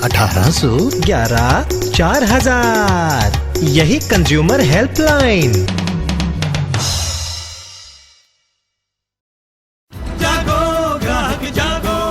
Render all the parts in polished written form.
1811 4000। यही consumer helpline. जागो ग्राहक जागो।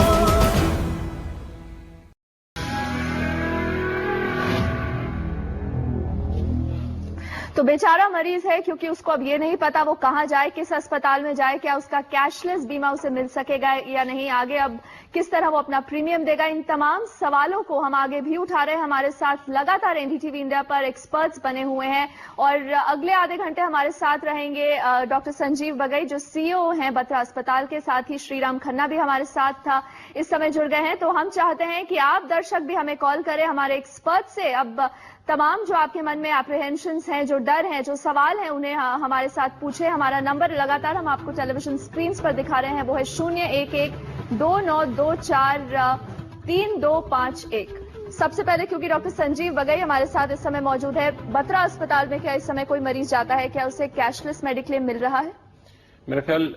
तो बेचारा मरीज है, क्योंकि उसको अब ये नहीं पता वो कहां जाए, किस अस्पताल में जाए, क्या उसका कैशलेस बीमा उसे मिल सकेगा या नहीं, आगे अब किस तरह वो अपना प्रीमियम देगा। इन तमाम सवालों को हम आगे भी उठा रहे हैं। हमारे साथ लगातार एनडीटीवी इंडिया पर एक्सपर्ट्स बने हुए हैं और अगले आधे घंटे हमारे साथ रहेंगे डॉक्टर संजीव बगई जो सीईओ हैं बत्रा अस्पताल के, साथ ही श्रीराम खन्ना भी हमारे साथ था, इस समय जुड़ गए हैं। तो हम चाहते हैं कि आप दर्शक भी हमें कॉल करें हमारे एक्सपर्ट से। अब तमाम जो आपके मन में एप्रीहेंशंस हैं, जो डर हैं, जो सवाल हैं, उन्हें हमारे साथ पूछे। हमारा नंबर लगातार हम आपको टेलीविजन स्क्रीन पर दिखा रहे हैं, वो है 01129243251। सबसे पहले क्योंकि डॉक्टर संजीव बगई हमारे साथ इस समय मौजूद है, बत्रा अस्पताल में क्या इस समय कोई मरीज जाता है, क्या उसे कैशलेस मेडिक्लेम मिल रहा है? मेरा ख्याल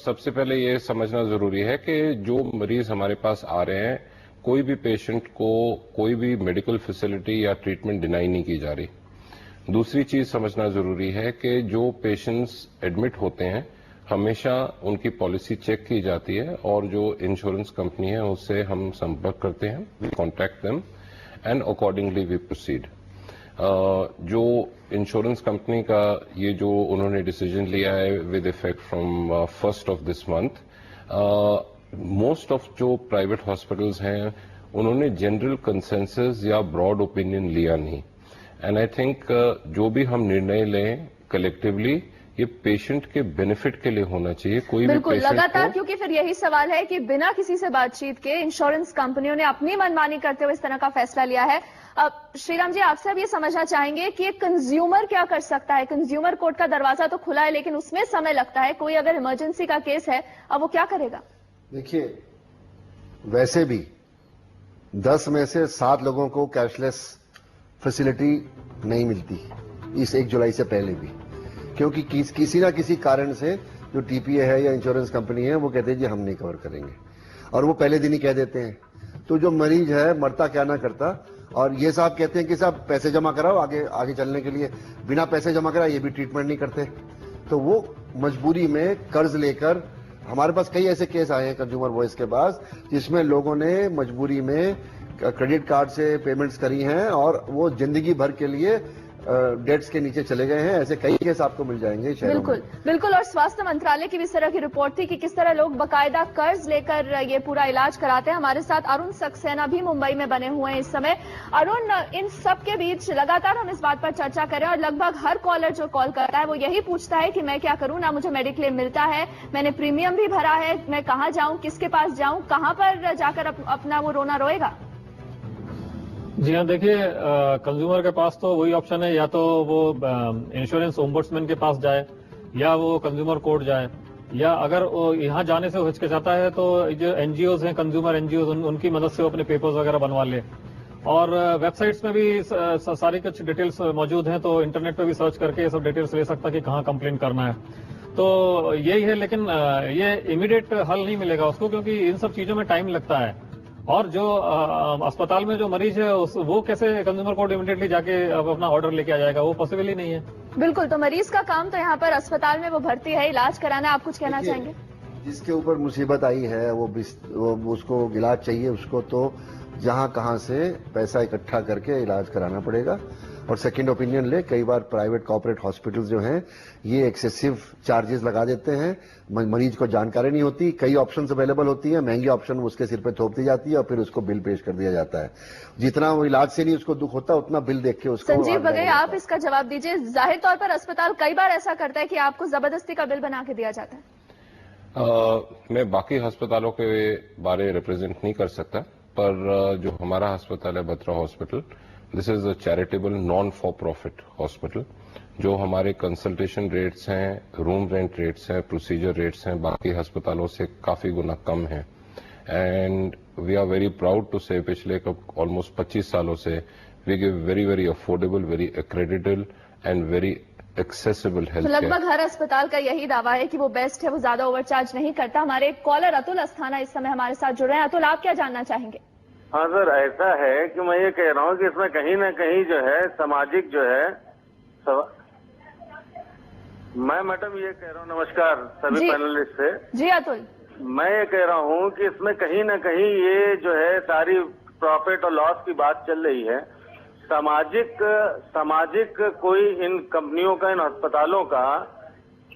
सबसे पहले ये समझना जरूरी है कि जो मरीज हमारे पास आ रहे हैं, कोई भी पेशेंट को कोई भी मेडिकल फैसिलिटी या ट्रीटमेंट डिनाई नहीं की जा रही। दूसरी चीज समझना जरूरी है कि जो पेशेंट्स एडमिट होते हैं हमेशा उनकी पॉलिसी चेक की जाती है और जो इंश्योरेंस कंपनी है उससे हम संपर्क करते हैं, we contact them and accordingly we proceed. जो इंश्योरेंस कंपनी का ये जो उन्होंने डिसीजन लिया है with effect from 1st of this month, most of जो प्राइवेट हॉस्पिटल्स हैं उन्होंने जनरल कंसेंसस या ब्रॉड ओपिनियन लिया नहीं। एंड आई थिंक जो भी हम निर्णय लें कलेक्टिवली ये पेशेंट के बेनिफिट के लिए होना चाहिए। कोई बिल्कुल, भी पेशेंट लगातार क्योंकि फिर यही सवाल है कि बिना किसी से बातचीत के इंश्योरेंस कंपनियों ने अपनी मनमानी करते हुए इस तरह का फैसला लिया है। अब श्रीराम जी, आपसे अब ये समझना चाहेंगे कि एक कंज्यूमर क्या कर सकता है? कंज्यूमर कोर्ट का दरवाजा तो खुला है लेकिन उसमें समय लगता है। कोई अगर इमरजेंसी का केस है, अब वो क्या करेगा? देखिए, वैसे भी 10 में से 7 लोगों को कैशलेस फैसिलिटी नहीं मिलती इस 1 जुलाई से पहले भी, क्योंकि किसी ना किसी कारण से जो टीपीए है या इंश्योरेंस कंपनी है वो कहते हैं जी हम नहीं कवर करेंगे, और वो पहले दिन ही कह देते हैं। तो जो मरीज है मरता क्या ना करता, और ये साहब कहते हैं कि साहब पैसे जमा कराओ आगे चलने के लिए, बिना पैसे जमा कराए ये भी ट्रीटमेंट नहीं करते। तो वो मजबूरी में कर्ज लेकर, हमारे पास कई ऐसे केस आए हैं कंज्यूमर वॉइस के पास जिसमें लोगों ने मजबूरी में क्रेडिट कार्ड से पेमेंट्स करी हैं और वो जिंदगी भर के लिए डेट्स के नीचे चले गए हैं। ऐसे कई केस आपको मिल जाएंगे शहरों में। बिल्कुल। और स्वास्थ्य मंत्रालय की भी इस तरह की रिपोर्ट थी कि किस तरह लोग बकायदा कर्ज लेकर ये पूरा इलाज कराते हैं। हमारे साथ अरुण सक्सेना भी मुंबई में बने हुए हैं इस समय। अरुण, इन सब के बीच लगातार हम इस बात पर चर्चा करें और लगभग हर कॉलर जो कॉल करता है वो यही पूछता है कि मैं क्या करूं, ना मुझे मेडिक्लेम मिलता है, मैंने प्रीमियम भी भरा है, मैं कहां जाऊं, किसके पास जाऊं, कहां पर जाकर अपना वो रोना रोएगा? जी हाँ, देखिए, कंज्यूमर के पास तो वही ऑप्शन है, या तो वो इंश्योरेंस ओम्बुड्समैन के पास जाए या वो कंज्यूमर कोर्ट जाए, या अगर वो यहाँ जाने से हिचकिचाता है तो जो एनजीओज हैं, कंज्यूमर एनजीओज, उनकी मदद से वो अपने पेपर्स वगैरह बनवा ले। और वेबसाइट्स में भी सारी कुछ डिटेल्स मौजूद हैं, तो इंटरनेट पे भी सर्च करके ये सब डिटेल्स ले सकता है कि कहाँ कंप्लेन करना है। तो यही है, लेकिन ये इमीडिएट हल नहीं मिलेगा उसको, क्योंकि इन सब चीजों में टाइम लगता है। और जो अस्पताल में जो मरीज है वो कैसे कंज्यूमर कोर्ट इमीडिएटली जाके अपना ऑर्डर लेके आ जाएगा, वो पॉसिबल ही नहीं है। बिल्कुल, तो मरीज का काम तो यहाँ पर अस्पताल में वो भर्ती है, इलाज कराना। आप कुछ कहना चाहेंगे? जिसके ऊपर मुसीबत आई है वो उसको इलाज चाहिए, उसको तो जहां कहां से पैसा इकट्ठा करके इलाज कराना पड़ेगा और सेकंड ओपिनियन ले। कई बार प्राइवेट कॉर्पोरेट हॉस्पिटल्स जो हैं ये एक्सेसिव चार्जेस लगा देते हैं, मरीज को जानकारी नहीं होती, कई ऑप्शंस अवेलेबल होती है, महंगी ऑप्शन उसके सिर पे थोप दी जाती है और फिर उसको बिल पेश कर दिया जाता है। जितना वो इलाज से नहीं उसको दुख होता उतना बिल देख के उसको। संजीव बगई, आप इसका जवाब दीजिए। जाहिर तौर पर अस्पताल कई बार ऐसा करता है कि आपको जबरदस्ती का बिल बना के दिया जाता है। मैं बाकी अस्पतालों के बारे रिप्रेजेंट नहीं कर सकता, पर जो हमारा अस्पताल है Batra hospital, this is a charitable non for profit hospital. जो हमारे कंसल्टेशन रेट्स हैं, रूम रेंट रेट्स हैं, प्रोसीजर रेट्स हैं, बाकी अस्पतालों से काफी गुना कम है। And we are very proud to say पिछले ऑलमोस्ट 25 सालों से we give very very affordable, very accredited and very accessible health. लगभग हर अस्पताल का यही दावा है कि वो बेस्ट है, वो ज्यादा ओवरचार्ज नहीं करता। हमारे कॉलर अतुल अस्थाना इस समय हमारे साथ जुड़ रहे हैं। अतुल, आप क्या जानना चाहेंगे? हाँ सर, ऐसा है कि मैं ये कह रहा हूँ कि इसमें कहीं ना कहीं जो है सामाजिक जो है मैं मैडम ये कह रहा हूँ, नमस्कार सभी पैनलिस्ट से। जी अतुल, मैं ये कह रहा हूँ कि इसमें कहीं ना कहीं ये जो है सारी प्रॉफिट और लॉस की बात चल रही है। सामाजिक कोई इन कंपनियों का, इन अस्पतालों का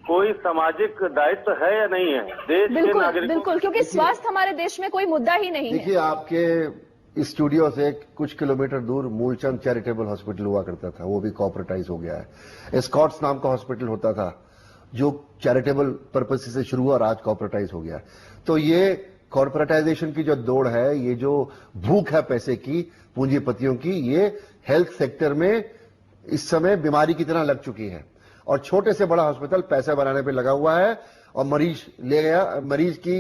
कोई सामाजिक दायित्व है या नहीं है देश के नागरिकों? बिल्कुल, क्योंकि स्वास्थ्य हमारे देश में कोई मुद्दा ही नहीं है। देखिए, आपके स्टूडियो से कुछ किलोमीटर दूर मूलचंद चैरिटेबल हॉस्पिटल हुआ करता था, वो भी कॉर्पोरेटाइज हो गया है। स्कॉट्स नाम का हॉस्पिटल होता था जो चैरिटेबल पर्पज से शुरू हुआ और आज कॉर्पोरेटाइज हो गया। तो ये कॉर्पोरेटाइजेशन की जो दौड़ है, ये जो भूख है पैसे की, पूंजीपतियों की, ये हेल्थ सेक्टर में इस समय बीमारी की तरह लग चुकी है। और छोटे से बड़ा हॉस्पिटल पैसा बनाने पे लगा हुआ है और मरीज ले गया, मरीज की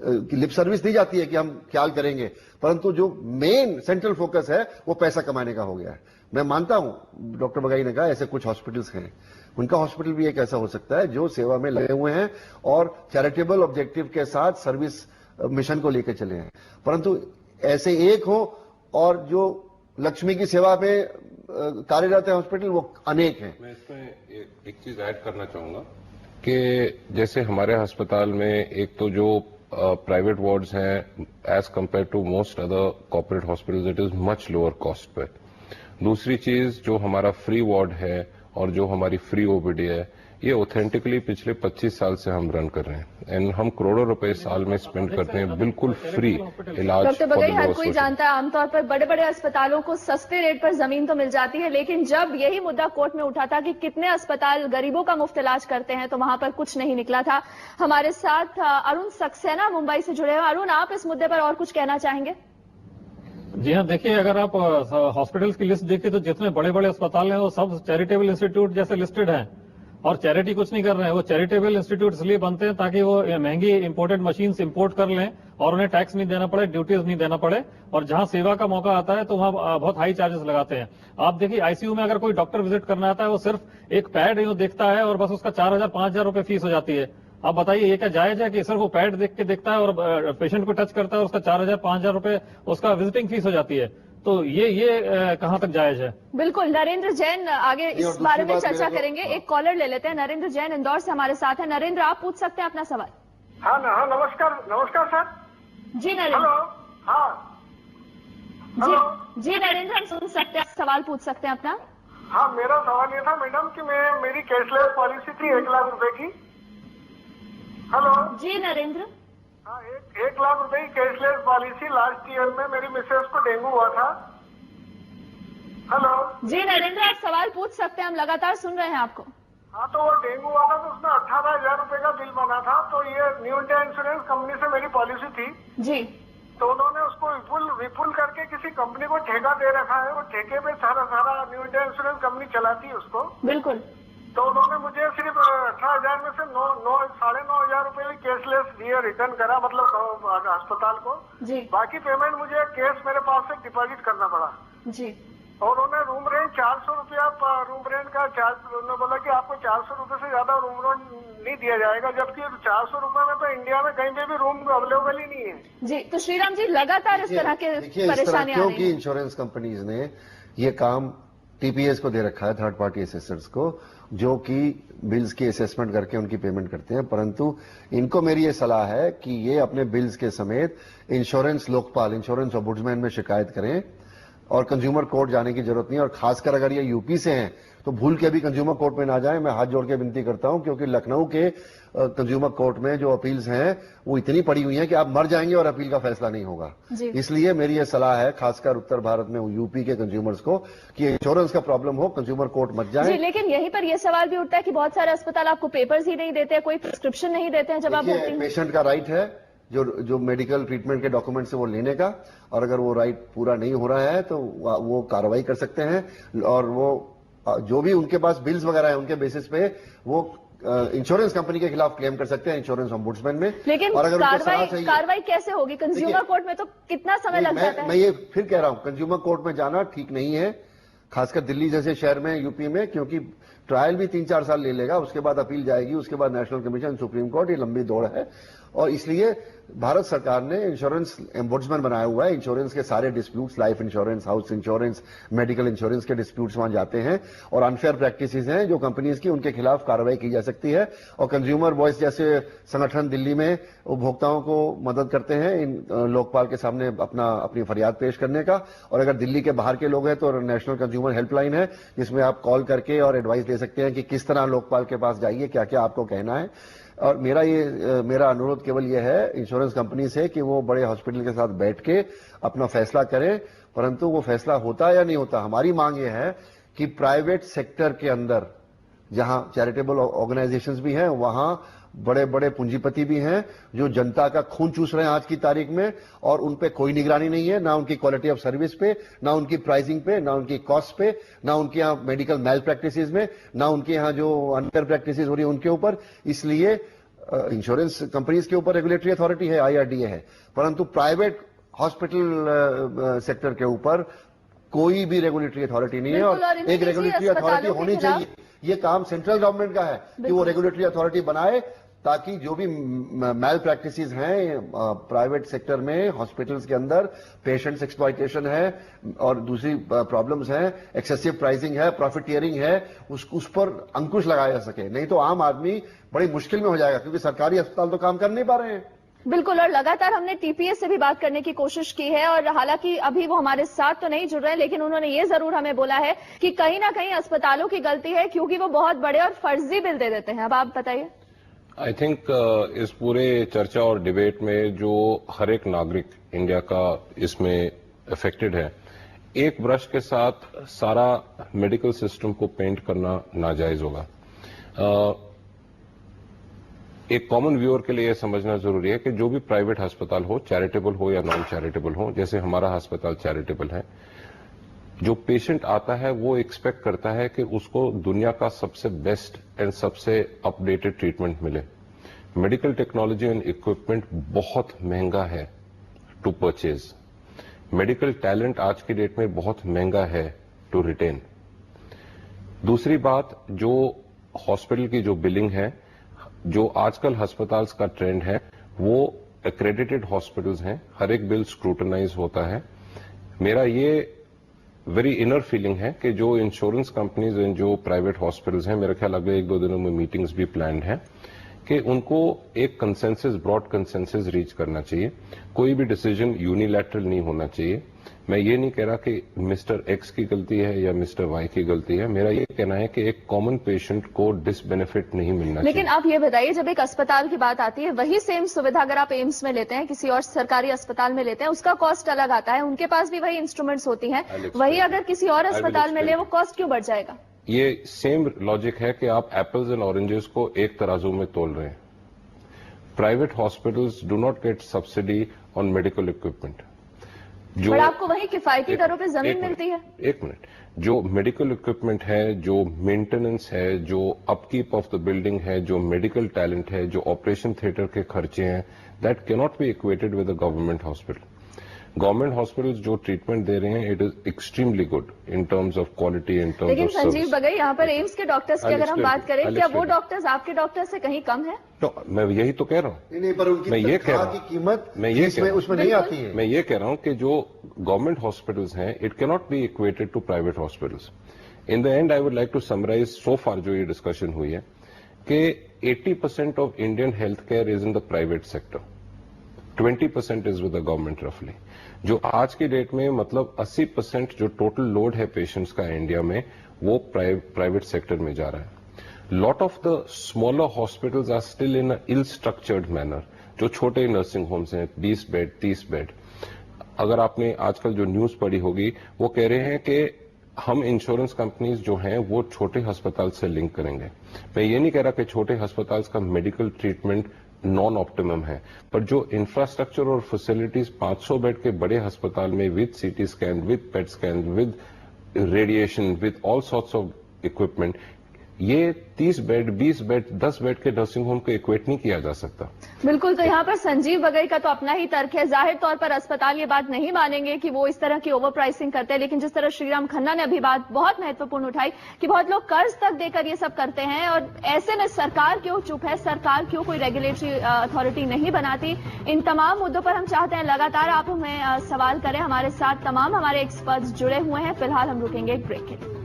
लिप सर्विस दी जाती है कि हम ख्याल करेंगे, परंतु जो मेन सेंट्रल फोकस है वो पैसा कमाने का हो गया है। मैं मानता हूं, डॉक्टर बगाई ने कहा ऐसे कुछ हॉस्पिटल्स हैं, उनका हॉस्पिटल भी एक ऐसा हो सकता है जो सेवा में लगे हुए हैं और चैरिटेबल ऑब्जेक्टिव के साथ सर्विस मिशन को लेकर चले हैं, परंतु ऐसे एक हो और जो लक्ष्मी की सेवा में कार्यरत है हॉस्पिटल वो अनेक हैं। मैं इसमें एक चीज ऐड करना चाहूंगा कि जैसे हमारे अस्पताल में एक तो जो प्राइवेट वार्ड्स हैं as compare to most other corporate hospitals, it is much lower cost पे। दूसरी चीज, जो हमारा फ्री वार्ड है और जो हमारी फ्री ओपीडी है, ये ऑथेंटिकली पिछले 25 साल से हम रन कर रहे हैं एंड हम करोड़ों रुपए साल में स्पेंड करते हैं बिल्कुल फ्री इलाज। डॉक्टर बगाई, हर कोई जानता है आमतौर पर बड़े बड़े अस्पतालों को सस्ते रेट पर जमीन तो मिल जाती है, लेकिन जब यही मुद्दा कोर्ट में उठा था कि कितने अस्पताल गरीबों का मुफ्त इलाज करते हैं, तो वहां पर कुछ नहीं निकला था। हमारे साथ अरुण सक्सेना मुंबई से जुड़े हैं। अरुण, आप इस मुद्दे पर और कुछ कहना चाहेंगे? जी हाँ, देखिए, अगर आप हॉस्पिटल्स की लिस्ट देखिए तो जितने बड़े बड़े अस्पताल हैं वो सब चैरिटेबल इंस्टीट्यूट जैसे लिस्टेड हैं और चैरिटी कुछ नहीं कर रहे हैं। वो चैरिटेबल इंस्टीट्यूट इसलिए बनते हैं ताकि वो महंगी इंपोर्टेड मशीन्स इंपोर्ट कर लें और उन्हें टैक्स नहीं देना पड़े, ड्यूटीज नहीं देना पड़े, और जहां सेवा का मौका आता है तो वहां बहुत हाई चार्जेस लगाते हैं। आप देखिए, आईसीयू में अगर कोई डॉक्टर विजिट करना आता है वो सिर्फ एक पैड देखता है और बस उसका 4,000-5,000 रुपए फीस हो जाती है। आप बताइए, ये क्या जायज है कि सिर्फ वो पैड देख के देखता है और पेशेंट को टच करता है और उसका 4,000-5,000 रुपए उसका विजिटिंग फीस हो जाती है? तो ये कहां तक जायज है? बिल्कुल। नरेंद्र जैन आगे इस बारे में चर्चा करेंगे। एक कॉलर ले लेते हैं। नरेंद्र जैन इंदौर से हमारे साथ है। नरेंद्र, आप पूछ सकते हैं अपना सवाल। हाँ नमस्कार सर। जी नरेंद्र। हेलो। हाँ जी नरेंद्र, हम सुन सकते हैं, सवाल पूछ सकते हैं अपना। हाँ, मेरा सवाल ये था मैडम कि मेरी कैशलेस पॉलिसी थी 1 लाख रुपए की। हेलो। जी नरेंद्र। हाँ, 1 लाख रुपए की कैशलेस पॉलिसी। लास्ट ईयर में मेरी मिसेस को डेंगू हुआ था। हेलो। जी नरेंद्र, आप सवाल पूछ सकते हैं, हम लगातार सुन रहे हैं आपको। हाँ, तो वो डेंगू हुआ था तो उसमें 18,000 रुपए का बिल बना था। तो ये न्यू इंडिया इंश्योरेंस कंपनी से मेरी पॉलिसी थी जी। तो उन्होंने उसको विपुल करके किसी कंपनी को ठेका दे रखा है। वो ठेके पे सारा न्यू इंडिया इंश्योरेंस कंपनी चलाती है उसको। बिल्कुल। तो उन्होंने मुझे सिर्फ 18,000 में से 9,500 रुपए कैशलेस दिए, रिटर्न करा, मतलब अस्पताल को जी। बाकी पेमेंट मुझे कैश मेरे पास से डिपॉजिट करना पड़ा जी। और उन्होंने रूम रेंट 400 रुपया रूम रेंट का चार्ज, उन्होंने बोला कि आपको 400 रुपए से ज्यादा रूम रेंट नहीं दिया जाएगा, जबकि 400 रुपए में तो इंडिया में कहीं पे भी रूम अवेलेबल ही नहीं है जी। तो श्रीराम जी, लगातार इस तरह के परेशानियां क्योंकि इंश्योरेंस कंपनीज ने ये काम टीपीएस को दे रखा है, थर्ड पार्टी असेसर्स को, जो कि बिल्स की असेसमेंट करके उनकी पेमेंट करते हैं। परंतु इनको मेरी ये सलाह है कि ये अपने बिल्स के समेत इंश्योरेंस लोकपाल, इंश्योरेंस ओम्बुड्समैन में शिकायत करें और कंज्यूमर कोर्ट जाने की जरूरत नहीं। और खासकर अगर ये यूपी से हैं तो भूल के भी कंज्यूमर कोर्ट में ना जाएं। मैं हाथ जोड़ के विनती करता हूं, क्योंकि लखनऊ के कंज्यूमर कोर्ट में जो अपील्स हैं वो इतनी पड़ी हुई हैं कि आप मर जाएंगे और अपील का फैसला नहीं होगा। इसलिए मेरी ये सलाह है खासकर उत्तर भारत में यूपी के कंज्यूमर्स को कि इंश्योरेंस का प्रॉब्लम हो, कंज्यूमर कोर्ट मत जाए। लेकिन यहीं पर यह सवाल भी उठता है कि बहुत सारे अस्पताल आपको पेपर्स ही नहीं देते, कोई प्रिस्क्रिप्शन नहीं देते हैं जब आप पेशेंट का राइट है जो मेडिकल ट्रीटमेंट के डॉक्यूमेंट से वो लेने का, और अगर वो राइट पूरा नहीं हो रहा है तो वो कार्रवाई कर सकते हैं। और वो जो भी उनके पास बिल्स वगैरह है उनके बेसिस पे वो इंश्योरेंस कंपनी के खिलाफ क्लेम कर सकते हैं इंश्योरेंस ओम्बुड्समैन में। लेकिन और अगर कार्रवाई कैसे होगी? कंज्यूमर कोर्ट में तो कितना समय लग जाता है? मैं ये फिर कह रहा हूं, कंज्यूमर कोर्ट में जाना ठीक नहीं है, खासकर दिल्ली जैसे शहर में, यूपी में, क्योंकि ट्रायल भी 3-4 साल ले लेगा, उसके बाद अपील जाएगी, उसके बाद नेशनल कमीशन, सुप्रीम कोर्ट, ये लंबी दौड़ है। और इसलिए भारत सरकार ने इंश्योरेंस एम्बुड्समैन बनाया हुआ है। इंश्योरेंस के सारे disputes, life insurance, house insurance, medical insurance के डिस्प्यूट्स वहां जाते हैं और अनफेयर प्रैक्टिसेस हैं जो कंपनीज की, उनके खिलाफ कार्रवाई की जा सकती है। और कंज्यूमर वॉइस जैसे संगठन दिल्ली में उपभोक्ताओं को मदद करते हैं इन लोकपाल के सामने अपनी फरियाद पेश करने का। और अगर दिल्ली के बाहर के लोग हैं तो नेशनल कंज्यूमर हेल्पलाइन है जिसमें आप कॉल करके और एडवाइस दे सकते हैं कि किस तरह लोकपाल के पास जाइए, क्या क्या आपको कहना है। और मेरा अनुरोध केवल यह है इंश्योरेंस कंपनी से कि वो बड़े हॉस्पिटल के साथ बैठ के अपना फैसला करें, परंतु वो फैसला होता या नहीं होता, हमारी मांग ये है कि प्राइवेट सेक्टर के अंदर जहां चैरिटेबल ऑर्गेनाइजेशंस भी हैं, वहां बड़े बड़े पूंजीपति भी हैं जो जनता का खून चूस रहे हैं आज की तारीख में, और उन पे कोई निगरानी नहीं है, ना उनकी क्वालिटी ऑफ सर्विस पे, ना उनकी प्राइसिंग पे, ना उनकी कॉस्ट पे, ना उनके यहाँ मेडिकल मैल प्रैक्टिसेस में, ना उनके यहाँ जो अनफेयर प्रैक्टिसेस हो रही है उनके ऊपर। इसलिए इंश्योरेंस कंपनीज के ऊपर रेगुलेटरी अथॉरिटी है, IRDA है, परंतु प्राइवेट हॉस्पिटल सेक्टर के ऊपर कोई भी रेगुलेटरी अथॉरिटी नहीं है। और एक रेगुलेटरी अथॉरिटी होनी चाहिए। ये काम सेंट्रल गवर्नमेंट का है कि वो रेगुलेटरी अथॉरिटी बनाए ताकि जो भी मैल प्रैक्टिसेस हैं प्राइवेट सेक्टर में, हॉस्पिटल्स के अंदर पेशेंट्स एक्सप्लॉयटेशन है और दूसरी प्रॉब्लम्स हैं, एक्सेसिव प्राइसिंग है, प्रॉफिटियरिंग है, उस पर अंकुश लगाया जा सके। नहीं तो आम आदमी बड़ी मुश्किल में हो जाएगा क्योंकि सरकारी अस्पताल तो काम कर नहीं पा रहे हैं। बिल्कुल, और लगातार हमने TPS से भी बात करने की कोशिश की है और हालांकि अभी वो हमारे साथ तो नहीं जुड़ रहे, लेकिन उन्होंने ये जरूर हमें बोला है कि कहीं ना कहीं अस्पतालों की गलती है क्योंकि वो बहुत बड़े और फर्जी बिल दे देते हैं। अब आप बताइए। आई थिंक इस पूरे चर्चा और डिबेट में जो हर एक नागरिक इंडिया का इसमें अफेक्टेड है, एक ब्रश के साथ सारा मेडिकल सिस्टम को पेंट करना नाजायज होगा। एक कॉमन व्यूअर के लिए यह समझना जरूरी है कि जो भी प्राइवेट अस्पताल हो, चैरिटेबल हो या नॉन चैरिटेबल हो, जैसे हमारा अस्पताल चैरिटेबल है, जो पेशेंट आता है वो एक्सपेक्ट करता है कि उसको दुनिया का सबसे बेस्ट एंड सबसे अपडेटेड ट्रीटमेंट मिले। मेडिकल टेक्नोलॉजी एंड इक्विपमेंट बहुत महंगा है टू परचेज। मेडिकल टैलेंट आज की डेट में बहुत महंगा है टू रिटेन। दूसरी बात, जो हॉस्पिटल की जो बिलिंग है, जो आजकल अस्पताल का ट्रेंड है, वो एक्रेडिटेड हॉस्पिटल्स हैं, हर एक बिल स्क्रूटनाइज होता है। मेरा ये वेरी इनर फीलिंग है कि जो इंश्योरेंस कंपनीज एंड जो प्राइवेट हॉस्पिटल्स हैं, मेरा ख्याल अगले 1-2 दिनों में मीटिंग्स भी प्लान्ड है कि उनको एक कंसेंसस, ब्रॉड कंसेंसस रीच करना चाहिए। कोई भी डिसीजन यूनिलैटरल नहीं होना चाहिए। मैं ये नहीं कह रहा कि मिस्टर एक्स की गलती है या मिस्टर वाई की गलती है, मेरा ये कहना है कि एक कॉमन पेशेंट को डिसबेनिफिट नहीं मिलना चाहिए। लेकिन आप ये बताइए, जब एक अस्पताल की बात आती है, वही सेम सुविधा अगर आप एम्स में लेते हैं, किसी और सरकारी अस्पताल में लेते हैं, उसका कॉस्ट अलग आता है, उनके पास भी वही इंस्ट्रूमेंट्स होती हैं, वही अगर किसी और अस्पताल में ले, वो कॉस्ट क्यों बढ़ जाएगा? ये सेम लॉजिक है कि आप एप्पल्स एंड ऑरेंजेस को एक तराजू में तोल रहे हैं। Private hospitals do not gate subsidy on medical equipment. पर आपको वही किफायती दरों पे जमीन मिलती है। एक मिनट, जो मेडिकल इक्विपमेंट है, जो मेंटेनेंस है, जो अपकीप ऑफ द बिल्डिंग है, जो मेडिकल टैलेंट है, जो ऑपरेशन थिएटर के खर्चे हैं, that can not be equated with the government hospital. Government hospitals जो ट्रीटमेंट दे रहे हैं, it is extremely good in terms of quality, in terms of service. लेकिन संजीव बगई, यहाँ पर एम्स के डॉक्टर्स की अगर हम बात करें, क्या वो डॉक्टर्स आपके डॉक्टर से कहीं कम है? तो मैं यही तो कह रहा हूँ। नहीं, पर उनकी तनख्वाह की कीमत उसमें नहीं आती है। मैं ये कह रहा हूँ कि जो गवर्नमेंट हॉस्पिटल्स हैं, it can not be equated to private hospitals. In the end I would like to summarise so far जो ये डिस्कशन हुई है कि 80% of Indian health care is in the private sector, 20% is with the government रफली। जो आज की date में मतलब 80% जो टोटल लोड है पेशेंट्स का इंडिया में, वो प्राइवेट सेक्टर में जा रहा है। Lot of the smaller hospitals are still in a ill structured manner. जो छोटे नर्सिंग होम्स हैं, 20 बेड, 30 बेड, अगर आपने आजकल जो न्यूज पढ़ी होगी, वो कह रहे हैं कि हम इंश्योरेंस कंपनीज जो हैं वो छोटे अस्पताल से लिंक करेंगे। मैं ये नहीं कह रहा कि छोटे अस्पताल का मेडिकल ट्रीटमेंट नॉन ऑप्टिमम है, पर जो इंफ्रास्ट्रक्चर और फैसिलिटीज 500 बेड के बड़े अस्पताल में with CT scan, with PET scan, with radiation, with all sorts of equipment, ये 30 बेड, 20 बेड, 10 बेड के नर्सिंग होम को इक्वेट नहीं किया जा सकता। बिल्कुल, तो यहाँ पर संजीव बगई का तो अपना ही तर्क है। जाहिर तौर पर अस्पताल ये बात नहीं मानेंगे कि वो इस तरह की ओवर प्राइसिंग करते हैं, लेकिन जिस तरह श्रीराम खन्ना ने अभी बात बहुत महत्वपूर्ण उठाई कि बहुत लोग कर्ज तक देकर ये सब करते हैं, और ऐसे में सरकार क्यों चुप है, सरकार क्यों कोई रेगुलेटरी अथॉरिटी नहीं बनाती। इन तमाम मुद्दों पर हम चाहते हैं लगातार आप हमें सवाल करें। हमारे साथ तमाम हमारे एक्सपर्ट्स जुड़े हुए हैं। फिलहाल हम रुकेंगे एक ब्रेक के लिए।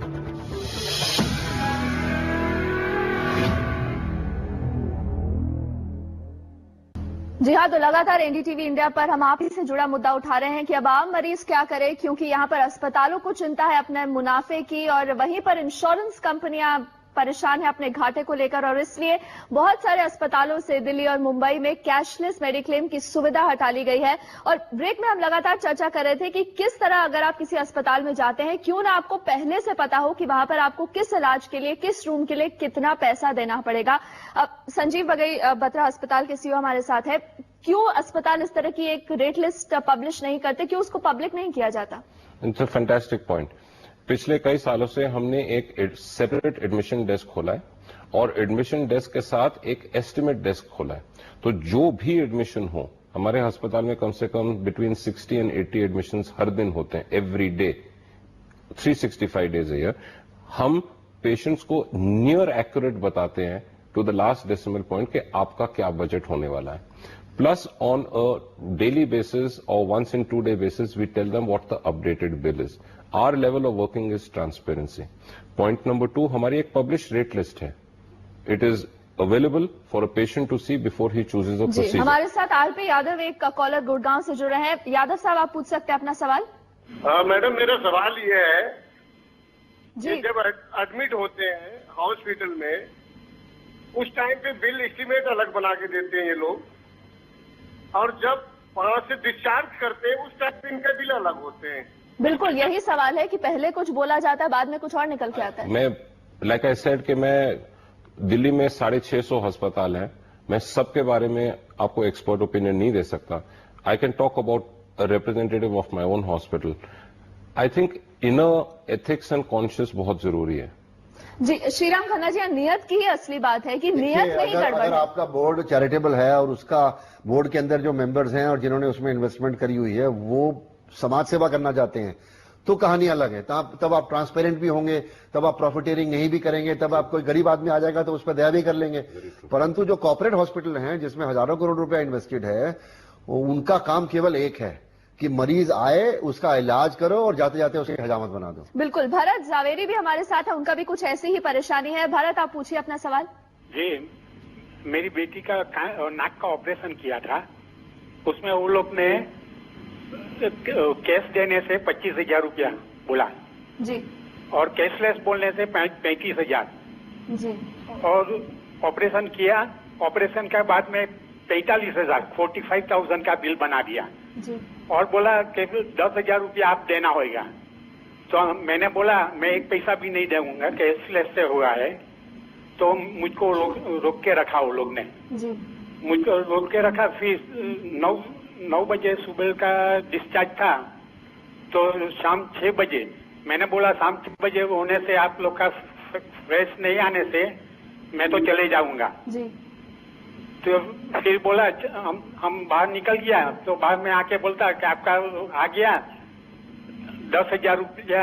जी हाँ, तो लगातार एनडीटीवी इंडिया पर हम आप ही से जुड़ा मुद्दा उठा रहे हैं कि अब आम मरीज क्या करे, क्योंकि यहाँ पर अस्पतालों को चिंता है अपने मुनाफे की, और वहीं पर इंश्योरेंस कंपनियां परेशान है अपने घाटे को लेकर, और इसलिए बहुत सारे अस्पतालों से दिल्ली और मुंबई में कैशलेस मेडिक्लेम की सुविधा हटा ली गई है। और ब्रेक में हम लगातार चर्चा कर रहे थे कि किस तरह अगर आप किसी अस्पताल में जाते हैं, क्यों ना आपको पहले से पता हो कि वहां पर आपको किस इलाज के लिए, किस रूम के लिए कितना पैसा देना पड़ेगा। अब संजीव बगई बत्रा अस्पताल के सीईओ हमारे साथ है। क्यों अस्पताल इस तरह की एक रेट लिस्ट पब्लिश नहीं करते, क्यों उसको पब्लिक नहीं किया जाता? It's a fantastic point. पिछले कई सालों से हमने एक सेपरेट एडमिशन डेस्क खोला है, और एडमिशन डेस्क के साथ एक एस्टिमेट डेस्क खोला है। तो जो भी एडमिशन हो, हमारे अस्पताल में कम से कम बिटवीन 60 एंड 80 एडमिशंस हर दिन होते हैं, every day, 365 days a year. हम पेशेंट्स को नियर एक्यूरेट बताते हैं to the last decimal point कि आपका क्या बजट होने वाला है। Plus, on a daily basis or once in 2 day basis, we tell them what the updated bill is. Our level of working is transparency. Point number 2, हमारी एक published rate list है. It is available for a patient to see before he chooses a procedure. हमारे साथ RP Yadav एक collar Gurgaon से जुड़े हैं। यादव साहब, आप पूछ सकते हैं अपना सवाल। मैडम, मेरा सवाल ये है जी, कि जब एडमिट होते हैं हॉस्पिटल में, उस टाइम पे बिल एस्टीमेट अलग बना के देते हैं ये लोग, और जब वहां से डिस्चार्ज करते हैं उस टाइम इनके बिल अलग होते हैं। बिल्कुल यही सवाल है कि पहले कुछ बोला जाता है, बाद में कुछ और निकल के आता है। मैं लाइक आई सेड कि मैं दिल्ली में 650 अस्पताल हैं, मैं सबके बारे में आपको एक्सपर्ट ओपिनियन नहीं दे सकता। I can talk about a representative of my own hospital. I think inner ethics and conscious बहुत जरूरी है। जी, श्रीराम खन्ना जी, नियत की ही असली बात है कि नियत नहीं गड़बड़। अगर आपका बोर्ड चैरिटेबल है और उसका बोर्ड के अंदर जो मेंबर्स हैं और जिन्होंने उसमें इन्वेस्टमेंट करी हुई है वो समाज सेवा करना चाहते हैं, तो कहानी अलग है। तब आप ट्रांसपेरेंट भी होंगे, तब आप प्रॉफिटेरिंग नहीं भी करेंगे, तब आप कोई गरीब आदमी आ जाएगा तो उस पर दया भी कर लेंगे। परंतु जो कॉर्पोरेट हॉस्पिटल हैं जिसमें हजारों करोड़ रुपया इन्वेस्टेड है, उनका काम केवल एक है कि मरीज आए, उसका इलाज करो और जाते जाते उसकी हजामत बना दो। बिल्कुल, भरत जावेरी भी हमारे साथ है, उनका भी कुछ ऐसी ही परेशानी है। भरत, आप पूछिए अपना सवाल। जी, मेरी बेटी का नाक का ऑपरेशन किया था, उसमें वो लोग ने कैश देने से 25,000 रुपया बोला जी, और कैशलेस बोलने से 35,000 जी, और ऑपरेशन किया। ऑपरेशन के बाद में 45,000 45,000 का बिल बना दिया जी, और बोला कि 10,000 रुपया आप देना होगा। तो मैंने बोला मैं एक पैसा भी नहीं दूंगा, कैशलेस से हुआ है। तो मुझको रोक के रखा वो लोग ने जी, मुझको रोक के रखा। फिर 9 बजे सुबह का डिस्चार्ज था, तो शाम 6 बजे मैंने बोला शाम 6 बजे होने से आप लोग का फ्रेश नहीं आने से मैं तो चले जाऊंगा जी। तो फिर बोला हम बाहर निकल गया, तो बाहर में आके बोलता कि आपका आ गया 10,000 रुपया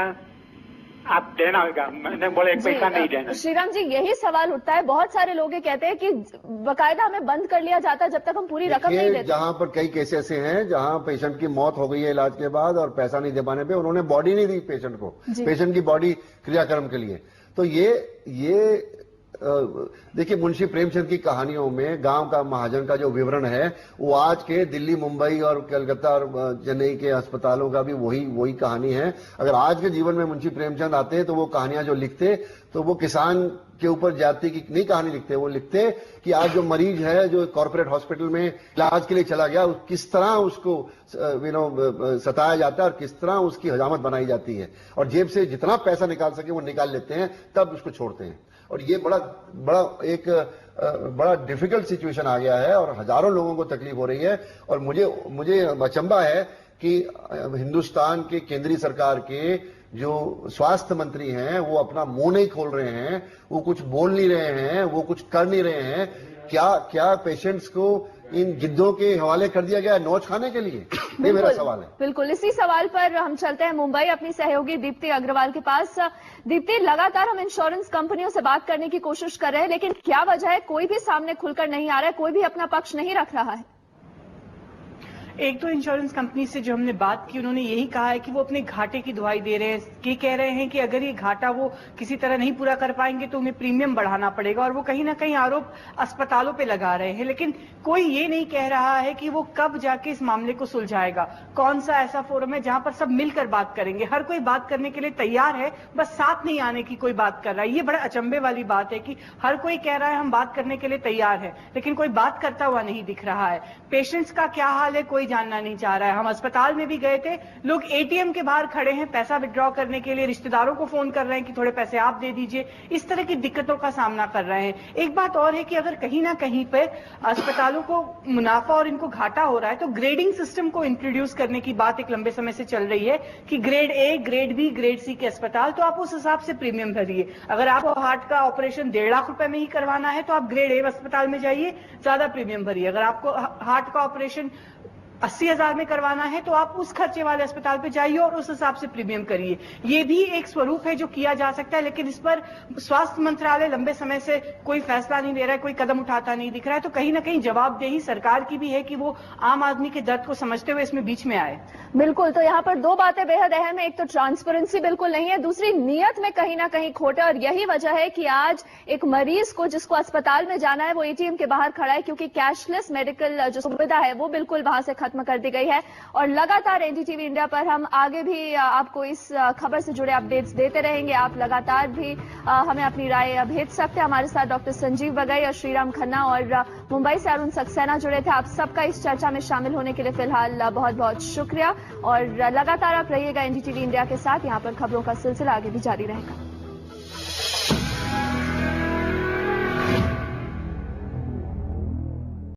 आप देना होगा। मैंने बोला एक पैसा नहीं देना। श्रीराम जी, यही सवाल उठता है, बहुत सारे लोग ये कहते हैं कि बकायदा हमें बंद कर लिया जाता है जब तक हम पूरी रकम नहीं देते। जहां पर कई केस ऐसे हैं जहां पेशेंट की मौत हो गई है इलाज के बाद और पैसा नहीं दे पाने पे उन्होंने बॉडी नहीं दी पेशेंट को, पेशेंट की बॉडी क्रियाक्रम के लिए। तो ये देखिए, मुंशी प्रेमचंद की कहानियों में गांव का महाजन का जो विवरण है वो आज के दिल्ली, मुंबई और कलकत्ता और चेन्नई के अस्पतालों का भी वही कहानी है। अगर आज के जीवन में मुंशी प्रेमचंद आते तो वो कहानियां जो लिखते तो वो किसान के ऊपर जाति की नहीं कहानी लिखते, वो लिखते कि आज जो मरीज है जो कॉर्पोरेट हॉस्पिटल में इलाज के लिए चला गया, किस तरह उसको सताया जाता है और किस तरह उसकी हजामत बनाई जाती है, और जेब से जितना पैसा निकाल सके वो निकाल लेते हैं, तब उसको छोड़ते हैं। और ये बड़ा डिफिकल्ट सिचुएशन आ गया है और हजारों लोगों को तकलीफ हो रही है। और मुझे अचंभा है कि हिंदुस्तान के केंद्रीय सरकार के जो स्वास्थ्य मंत्री हैं वो अपना मुंह नहीं खोल रहे हैं, वो कुछ बोल नहीं रहे हैं, वो कुछ कर नहीं रहे हैं। क्या पेशेंट्स को इन गिद्धों के हवाले कर दिया गया नोच खाने के लिए? ये मेरा सवाल है। बिल्कुल, इसी सवाल पर हम चलते हैं मुंबई अपनी सहयोगी दीप्ति अग्रवाल के पास। दीप्ति, लगातार हम इंश्योरेंस कंपनियों से बात करने की कोशिश कर रहे हैं, लेकिन क्या वजह है कोई भी सामने खुलकर नहीं आ रहा है, कोई भी अपना पक्ष नहीं रख रहा है? एक तो इंश्योरेंस कंपनी से जो हमने बात की, उन्होंने यही कहा है कि वो अपने घाटे की दुहाई दे रहे हैं। ये कह रहे हैं कि अगर ये घाटा वो किसी तरह नहीं पूरा कर पाएंगे तो उन्हें प्रीमियम बढ़ाना पड़ेगा, और वो कहीं ना कहीं आरोप अस्पतालों पे लगा रहे हैं। लेकिन कोई ये नहीं कह रहा है कि वो कब जाके इस मामले को सुलझाएगा, कौन सा ऐसा फोरम है जहां पर सब मिलकर बात करेंगे। हर कोई बात करने के लिए तैयार है, बस साथ नहीं आने की कोई बात कर रहा है। ये बड़ा अचंभे वाली बात है कि हर कोई कह रहा है हम बात करने के लिए तैयार है, लेकिन कोई बात करता हुआ नहीं दिख रहा है। पेशेंट्स का क्या हाल है कोई जानना नहीं चाह रहा है। हम अस्पताल में भी गए थे, लोग एटीएम के बाहर खड़े हैं पैसा विड्रॉ करने के लिए, रिश्तेदारों को फोन कर रहे हैं कि थोड़े पैसे आप दे दीजिए। इस तरह की दिक्कतों का सामना कर रहे हैं। एक बात और है कि अगर कहीं ना कहीं पर अस्पतालों को मुनाफा और इनको घाटा हो रहा है तो ग्रेडिंग सिस्टम को इंट्रोड्यूस करने की बात एक लंबे समय से चल रही है कि grade A, grade B, grade C के अस्पताल, तो आप उस हिसाब से प्रीमियम भरिए। अगर आपको हार्ट का ऑपरेशन 1.5 लाख रुपए में ही करवाना है तो आप ग्रेड ए अस्पताल में जाइए, ज्यादा प्रीमियम भरिए। अगर आपको हार्ट का ऑपरेशन 80,000 में करवाना है तो आप उस खर्चे वाले अस्पताल पे जाइए और उस हिसाब से प्रीमियम करिए। ये भी एक स्वरूप है जो किया जा सकता है, लेकिन इस पर स्वास्थ्य मंत्रालय लंबे समय से कोई फैसला नहीं ले रहा है, कोई कदम उठाता नहीं दिख रहा है। तो कहीं ना कहीं जवाबदेही सरकार की भी है कि वो आम आदमी के दर्द को समझते हुए इसमें बीच में आए। बिल्कुल, तो यहाँ पर दो बातें बेहद अहम है। एक तो ट्रांसपेरेंसी बिल्कुल नहीं है, दूसरी नीयत में कहीं ना कहीं खोट है। और यही वजह है कि आज एक मरीज को जिसको अस्पताल में जाना है वो एटीएम के बाहर खड़ा है, क्योंकि कैशलेस मेडिकल जो सुविधा है वो बिल्कुल वहां से खत्म कर दी गई है। और लगातार एनडीटीवी इंडिया पर हम आगे भी आपको इस खबर से जुड़े अपडेट्स देते रहेंगे। आप लगातार भी हमें अपनी राय भेज सकते हैं। हमारे साथ डॉक्टर संजीव बगई और श्रीराम खन्ना और मुंबई से अरुण सक्सेना जुड़े थे। आप सबका इस चर्चा में शामिल होने के लिए फिलहाल बहुत बहुत शुक्रिया, और लगातार आप रहिएगा एनडीटीवी इंडिया के साथ। यहाँ पर खबरों का सिलसिला आगे भी जारी रहेगा।